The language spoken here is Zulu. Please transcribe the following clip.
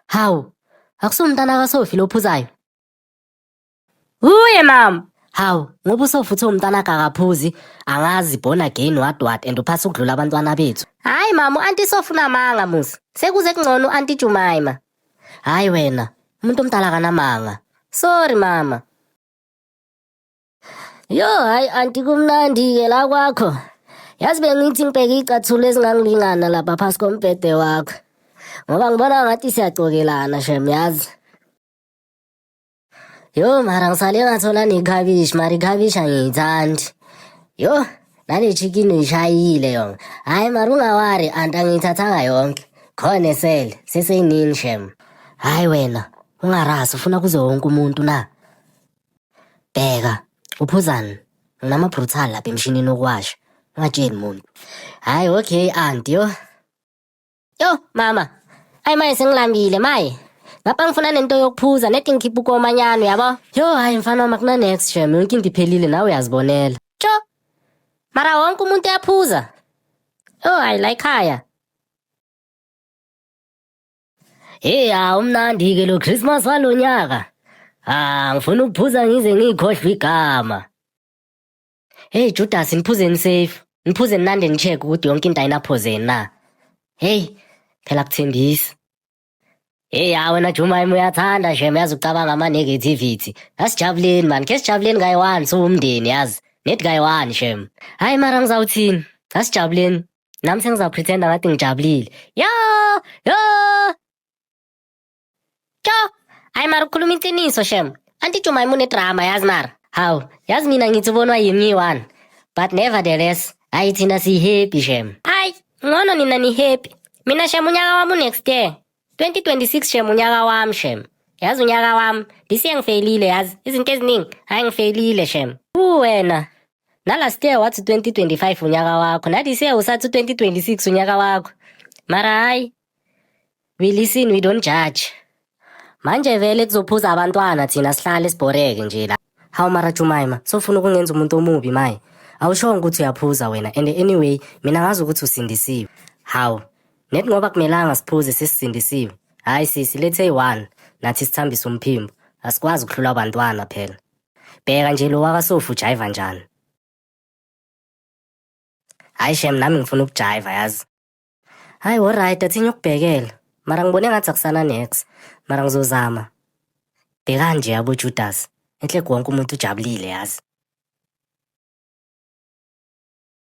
Hawu, akusumntana kaSophie lo ophuzayo? Uye mama. Hawu, ngoba uSophie uthi umntana akaphuzi, angazi born again what and uphasa ukudlula abantwana bethu. Hayi mama, u-Auntie Sophie unamanga musi. Sekuze kungcono u-Auntie Jemima. Hayi wena, umuntu omdala kanamanga. Sorry mama. Yo, hayi anti kumnandi-ke la kwakho. Yazi bengithi ngibheke iy'cathulo ezingangilingana lapha phasi kombhede wakho. Ngoba ngibona ngathi siyacokelana shem yazi. Yo, mara ngisale ngathola nekhabishi, mara ikhabishi angiyithandi. Yo, nale chicken uyishayile yona. Hayi mara ungawari anti angiyithathanga yonke. Khona esele, seseyiningi shem. Hayi wena, ungarasi ufuna kuze wonke umuntu na. Bheka, uphuzani? Nginama-brutal lapha emshinini wokuwasha. Ungatsheli muntu. Hayi okay anti yo. Yo mama, hayi maye sengilambile maye. Ngapha ngifuna nento yokuphuza, nethi ngikhipha ukomanyano yabo. Yo, hayi mfana wami akuna next shem, yonke into iphelile nawe uyazibonela. Tsho, mara wonke umuntu uyaphuza. Yo, hayi la ekhaya. Hey, umnandi-ke lo Christmas walo nyaka. Ngifuna ukuphuza ngize ngiyikhohlwe igama. Hey Judas, niphuzeni safe. Niphuzeni nande ni-check ukuthi yonke into ayinaphozeni na. Hey, phela kuthembisa. Hey, wena Jemima uyathanda shem, yazi ucabanga ama-negativity. Asijabuleni man, khe sijabuleni kayi-1 siwumndeni yazi. Nethi kayi-1 shem. Hayi mara ngizawuthini? Asijabuleni. Nami sengizawupretenda ngathi ngijabulile. Yo. Tsho, hayi mara ukhuluma iqiniso shem. Auntie Jemima unedrama yazi mara. Hawu, yazi mina ngithi ubonwa yimi ngiyi-1. But nevertheless, hayi thina siyi-happy shem. Hayi, ngcono nina ni happy. Mina shem unyaka wami next year. 2026 shem unyaka wami shem. Yazi unyaka wami, this year ngifeyilile yazi. Izinto eziningi, hayi ngifeyilile shem. Wena, nalast year wathi 2025 unyaka wakho, this year usathi 2026 unyaka wakho. Mara hayi, we listen, we don't judge. Manje vele kuzophuza abantwana thina sihlale sibhoreke nje la. Hawu mara Jemima, sofuna ukungenza umuntu omubi maye. Awushongo ukuthi uyaphuza wena and anyway, mina ngazi ukuthi usindisiwe. Hawu, nethi ngoba kumelanga siphuze sesisindisiwe. Hayi sisi, lethe yi-1, nathi sithambise umphimbo. Asikwazi ukuhlula abantwana phela. Bheka nje lo wakaSophie ujayiva njani. Hayi shem, nami ngifuna ukujayiva yazi. Hayi alright, athi ngiyokubhekela. Mara ngibone ngathi akusana next. Mara ngizozama. Bheka nje yabo Judas. Enhle wonke umuntu ujabulile yazi.